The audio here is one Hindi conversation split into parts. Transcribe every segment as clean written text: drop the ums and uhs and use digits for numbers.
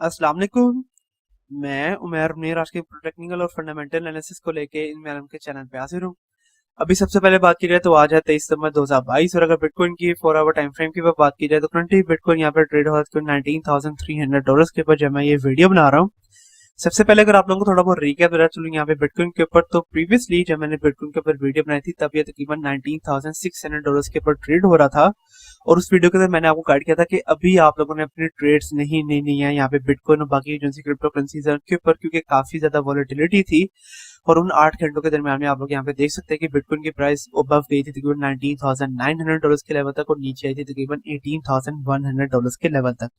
अस्सलाम वालेकुम। मैं उमर मुनीर आज के टेक्निकल और फंडामेंटल एनालिसिस को लेके इन मैडम के चैनल पे हाजिर हूँ। अभी सबसे पहले बात की जाए तो आज है 23 सितंबर 2022 और अगर बिटकॉइन की 4 आवर टाइम फ्रेम की बात की जाए तो करंटली बिटकॉइन यहाँ पे ट्रेड हो रहा है $19,300 के ऊपर जब मैं ये वीडियो बना रहा हूँ। सबसे पहले अगर आप लोगों को थोड़ा बहुत रिकैप देना चलूँ यहाँ पे बिटकॉइन के ऊपर, तो प्रीवियसली जब मैंने बिटकॉइन के ऊपर वीडियो बनाई थी तब ये तकरीबन $19,600 के ऊपर ट्रेड हो रहा था। और उस वीडियो के अंदर मैंने आपको गाइड किया था कि अभी आप लोगों ने अपनी ट्रेड्स नहीं लेनी है यहाँ पे बिटकॉइन और बाकी जो सी क्रिप्टो करेंसीज है उनके ऊपर, क्योंकि काफी ज्यादा वॉलेटिलिटी थी। और उन 8 घंटों के दरमियान में आप लोग यहाँ पे देख सकते हैं कि बिटकॉइन की प्राइस अबव गई थी तकरीबन $19,900 के लेवल तक और नीचे आई थी तकरीबन $18,100 के लेवल तक।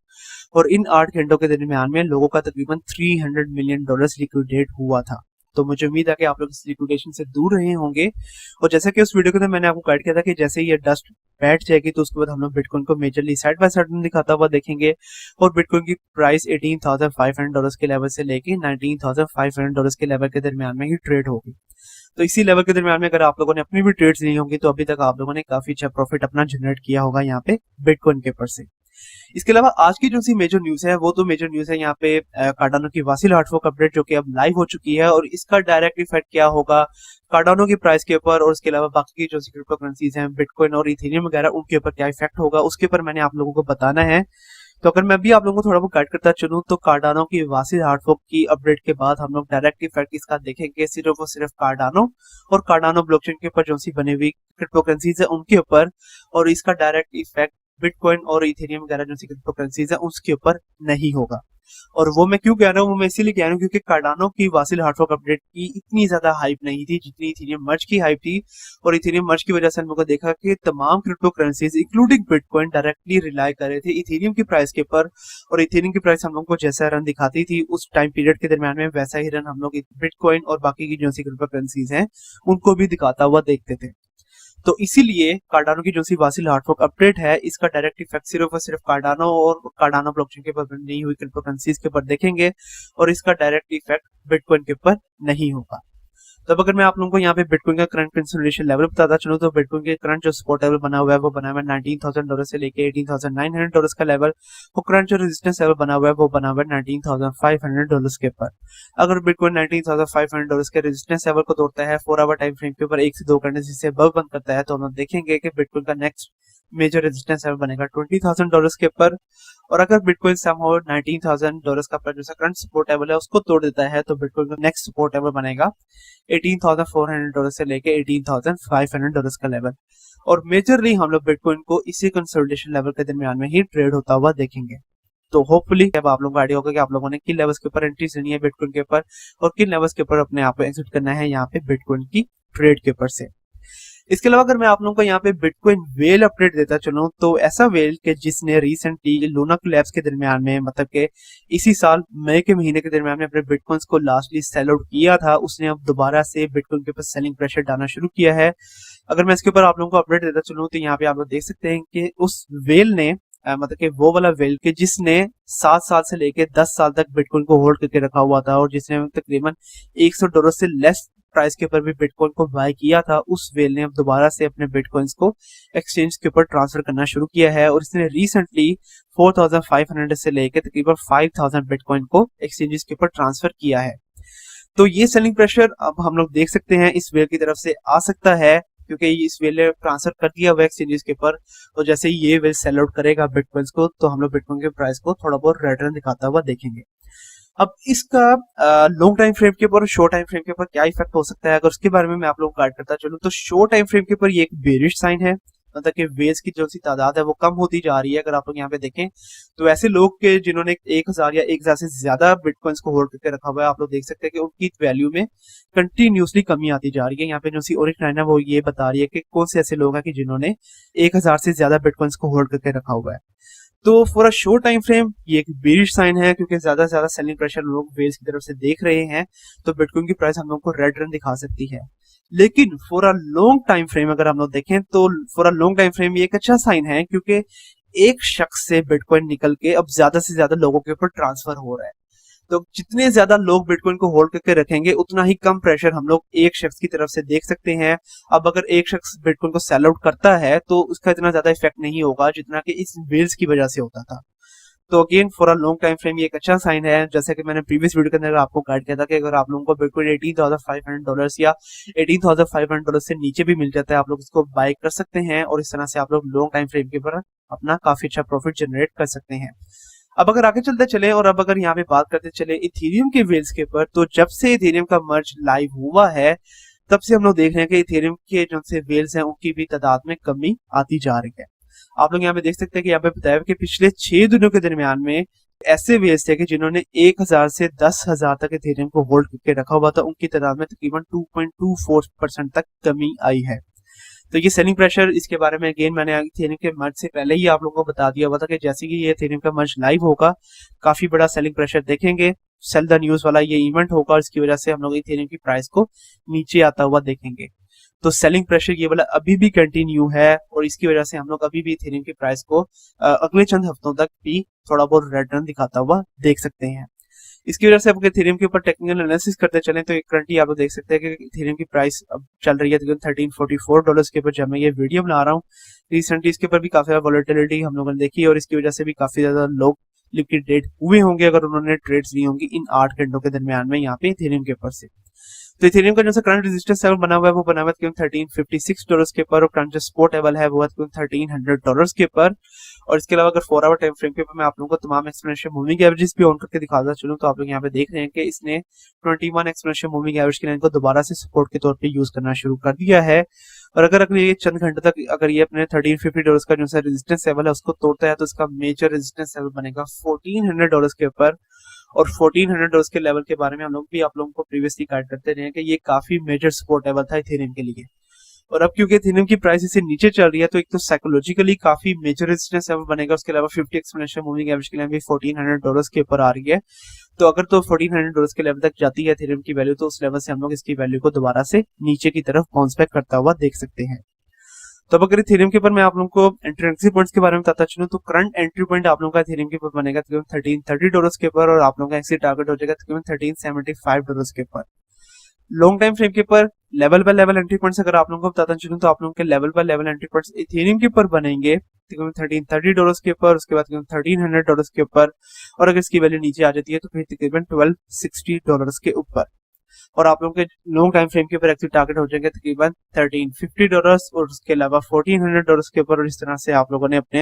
और इन 8 घंटों के दरमियान में लोगों का तकरीबन $300 मिलियन लिक्विडेट हुआ था। तो मुझे उम्मीद है कि आप लोग इस लिक्विडेशन से दूर रहे होंगे। और जैसा कि उस वीडियो के अंदर मैंने आपको गाइड किया था कि जैसे ये डस्ट बैठ जाएगी तो उसके बाद हम लोग बिटकॉइन को मेजरली साइड बाय साइड दिखाता हुआ देखेंगे। और बिटकॉइन की प्राइस $18,500 के लेवल से लेके $19,500 के लेवल के दरमियान में ही ट्रेड होगी। तो इसी लेवल के दरमियान में अगर आप लोगों ने अपनी भी ट्रेड्स ली होंगी तो अभी तक आप लोगों ने काफी अच्छा प्रॉफिट अपना जनरेट किया होगा यहाँ पे बिटकॉइन के ऊपर से। इसके अलावा आज की जो सी मेजर न्यूज है वो तो मेजर न्यूज है यहाँ पे कार्डानो की वासिल हार्ट फोक अपडेट जो कि अब लाइव हो चुकी है और इसका डायरेक्ट इफेक्ट क्या होगा कार्डानो की प्राइस के ऊपर और उसके अलावा बाकी की जो सी क्रिप्टो करेंसीज हैं बिटकॉइन और इथेरियम वगैरह उनके ऊपर क्या इफेक्ट होगा उसके ऊपर मैंने आप लोगों को बताना है। तो अगर मैं भी आप लोगों को थोड़ा बहुत गाइड करता चलूं तो कार्डानो की वासिल हार्ट फोक की अपडेट के बाद हम लोग डायरेक्ट इफेक्ट इसका देखेंगे सिर्फ और सिर्फ कार्डानो और कार्डानो ब्लॉकचेन के ऊपर जो सी बनी हुई क्रिप्टो करेंसीज है उनके ऊपर। और इसका डायरेक्ट इफेक्ट बिटकॉइन और इथेरियम वगैरह जो क्रिप्टो करेंसीज है उसके ऊपर नहीं होगा। और वो मैं क्यों कह रहा हूँ, वो मैं इसीलिए कह रहा हूँ क्योंकि कार्डानो की वासिल हार्ट फोक अपडेट की इतनी ज्यादा हाइप नहीं थी जितनी इथेरियम मर्ज की हाइप थी। और इथेरियम मर्ज की वजह से हम लोगों को देखा कि तमाम crypto currencies including bitcoin directly rely कर रहे थे इथेरियम की प्राइस के ऊपर। और इथेरियम की प्राइस हम लोग को जैसा रन दिखाती थी उस टाइम पीरियड के दरमियान में वैसा ही रन हम लोग बिटकॉइन और बाकी की जो सी क्रिप्टो करेंसीज हैं उनको भी दिखाता हुआ देखते थे। तो इसीलिए कार्डानो की जो सी वासिल हार्ट फोक अपडेट है इसका डायरेक्ट इफेक्ट सिर्फ और सिर्फ कार्डानो और कार्डानो ब्लॉकचेन के ऊपर बनी हुई क्रिप्टो करेंसीज के ऊपर देखेंगे और इसका डायरेक्ट इफेक्ट बिटकॉइन के ऊपर नहीं होगा। तो अब अगर मैं आप लोगों को यहाँ पे बिटकॉइन का करंट कंसोलिडेशन लेवल बताता चलूं तो बिटकॉइन के करंट जो सपोर्ट लेवल बना हुआ है वो बना हुआ है $19,000 से लेके $18,900 का लेवल। और करंट जो रेजिस्टेंस लेवल बना हुआ है वो बना हुआ है $19,500 के ऊपर। अगर बिटकॉइन $19,500 के रेजिस्टेंस लेवल को तोड़ता है 4 आवर टाइम फ्रेम के ऊपर 1 से 2 घंटे से अबव बंद करता है तो हम देखेंगे कि बिटकॉइन का नेक्स्ट मेजर रेजिस्टेंस लेवल बनेगा $20,000 के ऊपर। और अगर बिटकॉइन समहाउ $19,000 का जो करंट सपोर्ट लेवल है उसको तोड़ देता है तो बिटकॉइन का नेक्स्ट सपोर्ट लेवल बनेगा $18,400 से लेके $18,500 का लेवल। और मेजरली हम लोग बिटकॉइन को इसी कंसोलिडेशन लेवल के दरमियान में ही ट्रेड होता हुआ देखेंगे। तो होपफुली अब आप लोगों को आइडिया होगा कि आप लोगों ने किन लेवल्स के ऊपर एंट्री लेनी है बिटकॉइन के ऊपर और किन लेवल्स के ऊपर अपने आप को एग्जिट करना है यहाँ पे बिटकॉइन की ट्रेड के ऊपर से। इसके अलावा अगर मैं आप लोगों को यहाँ पे बिटकॉइन वेल अपडेट देता चलूं तो ऐसा वेल के जिसने रिसेंटली लूना कोलैप्स के दरमियान में मतलब के इसी साल मई के महीने के दरमियान में अपने बिटकॉइंस को लास्टली सेल आउट किया था उसने अब दोबारा से बिटकॉइन के ऊपर सेलिंग प्रेशर डालना शुरू किया है। अगर मैं इसके ऊपर आप लोगों को अपडेट देता चलूं तो यहाँ पे आप लोग देख सकते हैं कि उस वेल ने मतलब कि वो वाला वेल के जिसने 7 साल से लेके 10 साल तक बिटकॉइन को होल्ड करके रखा हुआ था और जिसने तकरीबन $100 से लेस प्राइस के ऊपर भी बिटकॉइन को बाय किया था, उस वेल ने अब दोबारा से अपने बिटकॉइंस को एक्सचेंज के ऊपर ट्रांसफर करना शुरू किया है। और इसने रिसेंटली 4,500 से लेकर तकरीबन 5,000 बिटकॉइन को एक्सचेंजेस के ऊपर ट्रांसफर किया है। तो ये सेलिंग प्रेशर अब हम लोग देख सकते हैं इस वेल की तरफ से आ सकता है क्योंकि इस वेल ने ट्रांसफर कर दिया हुआ एक्सचेंजेस के ऊपर। तो जैसे ही ये वेल सेल आउट करेगा बिटकॉइंस को तो हम लोग बिटकॉइन के प्राइस को थोड़ा बहुत रिटर्न दिखाता हुआ देखेंगे। अब इसका लॉन्ग टाइम फ्रेम के ऊपर और शॉर्ट टाइम फ्रेम के ऊपर क्या इफेक्ट हो सकता है अगर उसके बारे में मैं आप लोगों को गाइड करता चलूं तो शॉर्ट टाइम फ्रेम के ऊपर ये एक बेरिश साइन है, मतलब कि वेल्स की जो सी तादाद है वो कम होती जा रही है। अगर आप लोग यहाँ पे देखें तो ऐसे लोग के जिन्होंने 1,000 या 1,000 से ज्यादा बिटकॉइंस को होल्ड करके रखा हुआ है आप लोग देख सकते हैं कि उनकी वैल्यू में कंटिन्यूसली कमी आती जा रही है। यहाँ पे जो सी ओरिक लाइन है वो ये बता रही है कि कौन से ऐसे लोग हैं कि जिन्होंने 1,000 से ज्यादा बिटकॉइंस को होल्ड करके रखा हुआ है। तो for a short time frame ये एक बेरिश साइन है क्योंकि ज्यादा से ज्यादा सेलिंग प्रेशर लोग वेल्स की तरफ से देख रहे हैं तो बिटकॉइन की प्राइस हम लोग को रेड रन दिखा सकती है। लेकिन for a long time frame अगर हम लोग देखें तो for a long time frame ये एक अच्छा साइन है क्योंकि एक शख्स से बिटकॉइन निकल के अब ज्यादा से ज्यादा लोगों के ऊपर ट्रांसफर हो रहा है। तो जितने ज्यादा लोग बिटकॉइन को होल्ड करके रखेंगे उतना ही कम प्रेशर हम लोग एक शख्स की तरफ से देख सकते हैं। अब अगर एक शख्स बिटकॉइन को सेल आउट करता है तो उसका इतना ज्यादा इफेक्ट नहीं होगा जितना कि इस वेल्स की वजह से होता था। तो again for a long time frame ये एक अच्छा साइन है। जैसे कि मैंने प्रीवियस वीडियो के अंदर आपको गाइड किया था कि अगर आप लोगों को बिटकॉइन $18,500 या $18,500 से नीचे भी मिल जाता है, आप लोग इसको बाय कर सकते हैं और इस तरह से आप लोग लॉन्ग टाइम फ्रेम के ऊपर अपना काफी अच्छा प्रॉफिट जनरेट कर सकते हैं। अब अगर आगे चलते चले और अब अगर यहाँ पे बात करते चले इथेरियम के वेल्स के ऊपर, तो जब से इथेरियम का मर्ज लाइव हुआ है तब से हम लोग देख रहे हैं कि इथेरियम के जो से वेल्स हैं उनकी भी तादाद में कमी आती जा रही है। आप लोग यहाँ पे देख सकते हैं कि यहाँ पे बताया कि पिछले 6 दिनों के दरमियान में ऐसे वेल्स थे कि जिन्होंने 1000 से 10,000 तक इथेरियम को होल्ड करके रखा हुआ था, उनकी तादाद में तकरीबन 2.24% तक कमी आई है। तो ये सेलिंग प्रेशर, इसके बारे में अगेन मैंने इथेरियम के मर्ज से पहले ही आप लोगों को बता दिया हुआ था कि जैसे कि ये इथेरियम का मर्ज लाइव होगा काफी बड़ा सेलिंग प्रेशर देखेंगे। सेल द न्यूज वाला ये इवेंट होगा और इसकी वजह से हम लोग इथेरियम की प्राइस को नीचे आता हुआ देखेंगे। तो सेलिंग प्रेशर ये वाला अभी भी कंटिन्यू है और इसकी वजह से हम लोग अभी भी इथेरियम की प्राइस को अगले चंद हफ्तों तक भी थोड़ा बहुत रिटर्न दिखाता हुआ देख सकते हैं। इसकी वजह से अगर इथेरियम के ऊपर टेक्निकल एनालिसिस करते चलें तो करंटली आप लोग देख सकते हैं कि इथेरियम की प्राइस अब चल रही है $1344 के ऊपर जब मैं ये वीडियो बना रहा हूँ। रिसेंटली इसके ऊपर भी काफी ज्यादा वॉलेटिलिटी हम लोगों ने देखी और इसकी वजह से भी काफी ज्यादा लोग लिक्विडेट हुए होंगे अगर उन्होंने ट्रेड्स ली होंगी इन 8 घंटों के दरमियान में यहाँ पे इथेरियम के ऊपर से। तो इथेरियम का जो करंट रेजिस्टेंस लेवल बना हुआ है वो बना हुआ है $1356 के ऊपर और करंट जो सपोर्ट लेवल है वो है $1300 के ऊपर। और इसके अलावा अगर 4 आवर टाइम फ्रेम के ऊपर मैं आप लोगों को तमाम एक्सपोनेंशियल मूविंग एवरेजेस भी ऑन करके दिखाता चलूं तो आप लोग यहाँ पे देख रहे हैं कि इसने 21 एक्सपोनेंशियल मूविंग एवरेज की लाइन को दोबारा से सपोर्ट के तौर पे यूज करना शुरू कर दिया है। और अगर ये चंद घंटे तक अगर ये अपने $1350 का जो सा रेजिस्टेंस लेवल है उसको तोड़ता है तो इसका मेजर रेजिस्टेंस लेवल बनेगा $1400 के ऊपर। और $1400 के लेवल के बारे में हम लोग भी आप लोगों को प्रीवियसली गाइड करते रहे हैं कि ये काफी मेजर सपोर्ट लेवल था इथेरियम के लिए। और अब क्योंकि इथेरियम की प्राइस इससे नीचे चल रही है तो एक तो साइकोलॉजिकली काफी मेजर रेजिस्टेंस लेवल बनेगा। उसके अलावा 50 एक्सपोनेंशियल मूविंग एवरेज की लाइन भी $1400 के ऊपर आ रही है। तो अगर तो $1400 के लेवल तक जाती है इथेरियम की वैल्यू तो उस लेवल से हम लोग इसकी वैल्यू को दोबारा से नीचे की तरफ बाउंस बैक करता हुआ देख सकते हैं। तो अब अगर इथेरियम के ऊपर मैं आप लोगों को एंट्री पॉइंट्स के बारे में बताता चलूं तो करंट एंट्री पॉइंट आप लोगों का इथेरियम के ऊपर बनेगा तकरीबन $1330 के ऊपर और आप लोगों का एक्सिट टारगेट हो जाएगा तकरीबन $1375 के ऊपर। लॉन्ग टाइम फ्रेम के ऊपर level by level entry points अगर आप लोगों को बताता चलूं तो आप लोगों के level by level entry points Ethereum के ऊपर बनेंगे तकरीबन $1330 के ऊपर, उसके बाद $1300 के ऊपर और अगर इसकी वैल्यू नीचे आ जाती है तो फिर तकरीबन $1260 के ऊपर। और आप लोगों के लॉन्ग टाइम फ्रेम के ऊपर एक्सिट टारगेट हो जाएंगे तकरीबन $1350 और उसके अलावा $1400 के ऊपर। और इस तरह से आप लोगों ने अपने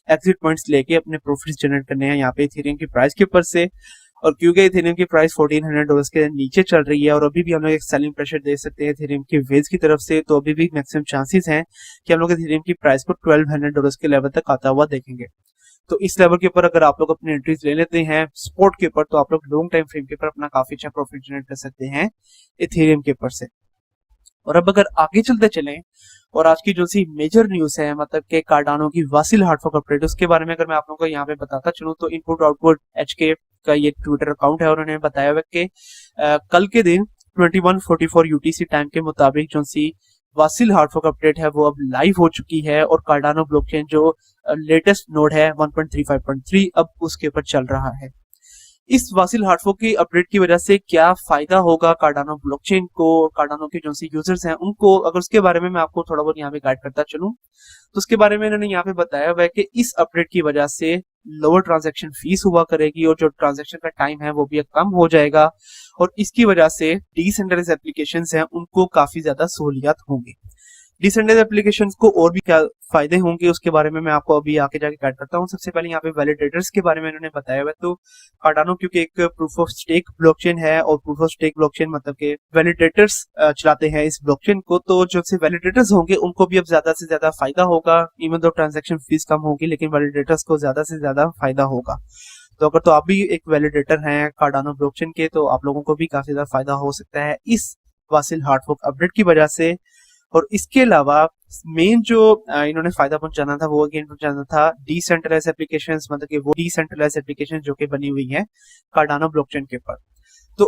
एक्सिट पॉइंट्स लेके अपने प्रॉफिट्स जनरेट करने हैं यहाँ पे इथेरियम की प्राइस के ऊपर से। और क्योंकि इथेरियम की प्राइस $1400 के नीचे चल रही है और अभी भी हम लोग एक सेलिंग प्रेशर दे सकते हैं इथेरियम के वेज की तरफ से, तो अभी भी मैक्सिमम चांसेस हैं कि हम लोग इथेरियम की प्राइस को $1200 के लेवल तक आता हुआ देखेंगे। तो इस लेवल के ऊपर अगर आप लोग अपनी एंट्रीज ले लेते हैं सपोर्ट के ऊपर तो आप लोग लॉन्ग टाइम फ्रेम के ऊपर अपना काफी अच्छा प्रॉफिट जनरेट कर सकते हैं इथेरियम के ऊपर से। और अब अगर आगे चलते चलें और आज की जो सी मेजर न्यूज है मतलब कि कार्डानो की वासिल हार्ड फॉर्क अपडेट, उसके बारे में अगर मैं आप लोगों को यहाँ पे बताता चलूं तो इनपुट आउटपुट HK का ये ट्विटर अकाउंट है और उन्होंने बताया हुआ कि कल के दिन 21:44 UTC टाइम के मुताबिक जो सी वासिल हार्ड फॉर्क अपडेट है वो अब लाइव हो चुकी है और कार्डानो ब्लॉकचेन जो लेटेस्ट नोड है 1.35.3 अब उसके ऊपर चल रहा है। इस वासिल हार्ड फॉर्क की अपडेट की वजह से क्या फायदा होगा कार्डानो ब्लॉकचेन को, कार्डानो के जो सी यूजर्स हैं उनको, अगर उसके बारे में मैं आपको थोड़ा बहुत यहाँ पे गाइड करता चलूं तो उसके बारे में इन्होंने यहाँ पे बताया हुआ है कि इस अपडेट की वजह से लोअर ट्रांजैक्शन फीस हुआ करेगी और जो ट्रांजैक्शन का टाइम है वो भी कम हो जाएगा और इसकी वजह से डिसेंट्रलाइज्ड एप्लीकेशंस हैं उनको काफी ज्यादा सहूलियत होंगी। डिसेंट्रलाइज्ड एप्लीकेशंस को और भी क्या फायदे होंगे उसके बारे में मैं आपको अभी आगे जाके गाइड करता हूँ। सबसे पहले यहाँ पे वैलिडेटर्स के बारे में इन्होंने बताया हुआ है। तो कार्डानो क्योंकि एक प्रूफ ऑफ स्टेक ब्लॉकचेन है और प्रूफ ऑफ स्टेक ब्लॉकचेन मतलब के वैलिडेटर्स चलाते हैं इस ब्लॉकचेन को, तो जो से वैलिडेटर्स होंगे उनको भी अब ज्यादा से ज्यादा फायदा होगा। इवन दो ट्रांजेक्शन फीस कम होगी लेकिन वैलिडेटर्स को ज्यादा से ज्यादा फायदा होगा। तो अगर तो आप भी एक वैलिडेटर हैं कार्डानो ब्लॉकचेन के तो आप लोगों को भी काफी ज्यादा फायदा हो सकता है इस वासिल हार्ड फॉर्क अपडेट की वजह से। और इसके अलावा मेन जो इन्होंने फायदा पहुंचाना था वो अगेन पहुंचाना था डिसेंट्रलाइज्ड एप्लीकेशंस, मतलब कि वो डिसेंट्रलाइज्ड एप्लीकेशन जो कि बनी हुई हैं कार्डानो ब्लॉकचेन के ऊपर। तो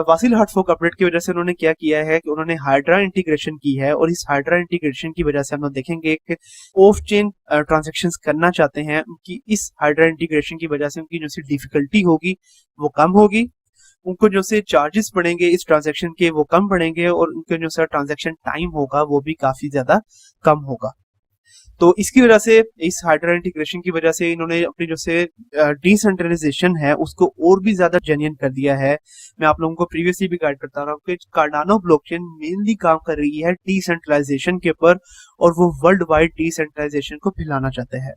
वासिल हार्ड फॉर्क अपडेट की वजह से उन्होंने क्या किया है कि उन्होंने हाइड्रा इंटीग्रेशन की है और इस हाइड्रा इंटीग्रेशन की वजह से हम लोग देखेंगे कि ऑफ चेन ट्रांजैक्शंस करना चाहते हैं उनकी इस हाइड्रा इंटीग्रेशन की वजह से उनकी जो सी डिफिकल्टी होगी वो कम होगी, उनको जो से चार्जेस बढ़ेंगे इस ट्रांजैक्शन के वो कम बढ़ेंगे और उनके जो सा ट्रांजैक्शन टाइम होगा वो भी काफी ज्यादा कम होगा। तो इसकी वजह से, इस हाइड्रा इंटीग्रेशन की वजह से इन्होंने अपनी जो से डिसेंट्रलाइजेशन है उसको और भी ज्यादा जेन्युइन कर दिया है। मैं आप लोगों को प्रीवियसली भी गाइड करता रहा हूँ कि कार्डानो ब्लॉकचेन मेनली काम कर रही है डिसेंट्रलाइजेशन के ऊपर, और वो वर्ल्ड वाइड डिसेंट्रलाइजेशन को फैलाना चाहते हैं।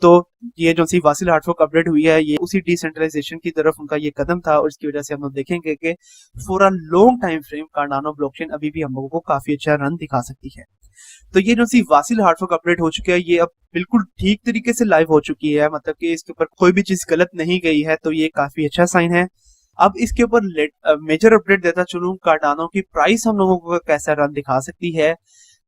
तो ये जो सी वासिल हार्टफोक अपडेट हुई है, ये उसी डिसेंट्रलाइजेशन की तरफ उनका ये कदम था, और इसकी वजह से हम लोग देखेंगे कि for a long time frame Cardano blockchain अभी भी हम लोगों को काफी अच्छा रन दिखा सकती है। तो ये जो सी वासिल हार्टफोक अपडेट हो चुकी है, ये अब बिल्कुल ठीक तरीके से लाइव हो चुकी है, मतलब कि इसके ऊपर कोई भी चीज गलत नहीं गई है, तो ये काफी अच्छा साइन है। अब इसके ऊपर मेजर अपडेट देता चलूं, कार्डानो की प्राइस हम लोगों को कैसा रन दिखा सकती है।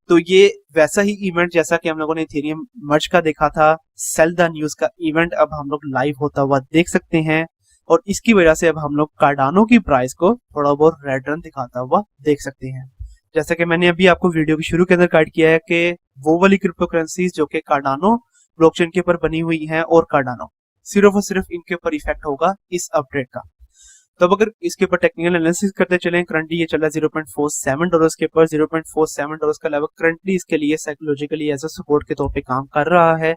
तो ये वैसा ही इवेंट जैसा कि हम लोगों ने इथेरियम मर्ज का देखा था, सेल द न्यूज का इवेंट अब हम लोग लाइव होता हुआ देख सकते हैं, और इसकी वजह से अब हम लोग कार्डानो की प्राइस को थोड़ा बहुत रेड रन दिखाता हुआ देख सकते हैं। जैसा कि मैंने अभी आपको वीडियो के शुरू के अंदर गाइड किया है कि वो वाली क्रिप्टो करेंसीज जो कि कार्डानो ब्लॉकचेन के ऊपर बनी हुई हैं, और कार्डानो सिर्फ और सिर्फ इनके ऊपर इफेक्ट होगा इस अपडेट का। तो अब अगर इसके ऊपर टेक्निकल एनालिसिस करते चलें, करंटली ये चल रहा है $0.47 के ऊपर। $0.47 का लेवल करंटली इसके लिए साइकोलॉजिकली एज अ सपोर्ट के तौर पे काम कर रहा है,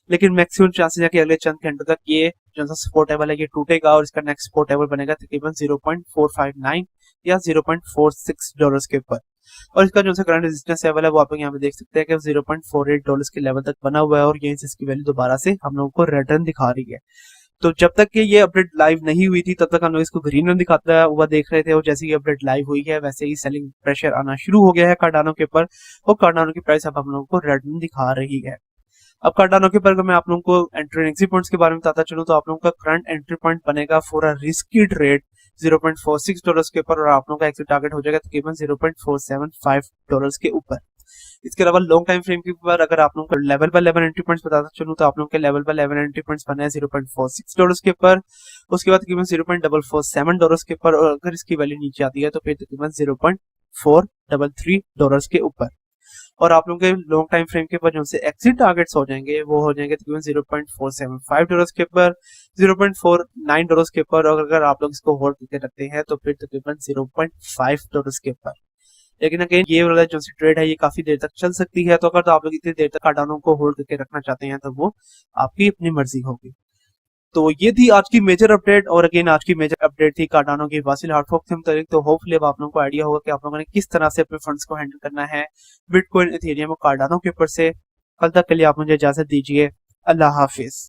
लेकिन मैक्सिमम चांसेस है कि अगले चंद घंटों तक ये जो सा सपोर्ट लेवल है ये टूटेगा, और इसका नेक्स्ट सपोर्ट लेवल बनेगा तकरीबन 0.459 या $0.46 के ऊपर। और इसका जो सा करंट रेजिस्टेंस लेवल है वो आप लोग यहाँ पे देख सकते हैं कि $0.48 के लेवल तक बना हुआ है, और यहीं से इसकी वैल्यू दोबारा से हम लोगों को रिटर्न दिखा रही है। तो जब तक कि ये अपडेट लाइव नहीं हुई थी तब तक हम लोग इसको ग्रीन रन दिखाता हुआ देख रहे थे, और जैसे ही अपडेट लाइव हुई है वैसे ही सेलिंग प्रेशर आना शुरू हो गया है कार्डानो के ऊपर, और कार्डानो की प्राइस अब हम लोगों को रेड रन दिखा रही है। अब कार्डानो के ऊपर मैं आप लोगों को एंट्री एंट्री पॉइंट्स के बारे में बताता चलूं, तो आप लोगों का करंट एंट्री पॉइंट बनेगा फॉर अ रिस्की ट्रेड $0.46 के ऊपर, और आप लोगों का एक्सिट टारगेट हो जाएगा तकरीबन $0.475 के ऊपर। इसके अलावा लॉन्ग टाइम फ्रेम के ऊपर अगर आप लोगों को level by level entry points बताता चलूं, तो आप लोगों के level by level entry points बने हैं $0.46 के ऊपर, उसके बाद तकरीबन $0.447 के ऊपर, और अगर इसकी वैल्यू नीचे आती है तो फिर तकरीबन $0.433 के ऊपर। और आप लोगों के लॉन्ग टाइम फ्रेम के ऊपर जो से एक्सिट टारगेट्स हो जाएंगे वो हो जाएंगे तकरीबन $0.475 के ऊपर, $0.49 के ऊपर, और अगर आप लोग इसको होल्ड करके रखते हैं तो फिर तकरीबन $0.5 के ऊपर। लेकिन अगेन ये वाला जो सी ट्रेड है ये काफी देर तक चल सकती है, तो अगर तो आप लोग इतनी देर तक कार्डानो को होल्ड करके रखना चाहते हैं तो वो आपकी अपनी मर्जी होगी। तो ये थी आज की मेजर अपडेट, और अगेन आज की मेजर अपडेट थी कार्डानो की वासिल हार्टफोक से मुताबिक। तो होपफुली अब आप लोगों को आइडिया होगा कि आप लोगों ने किस तरह से अपने फंड्स को हैंडल करना है बिटकॉइन, इथेरियम और कार्डानो के ऊपर से। कल तक के लिए आप मुझे इजाजत दीजिए। अल्लाह हाफिज।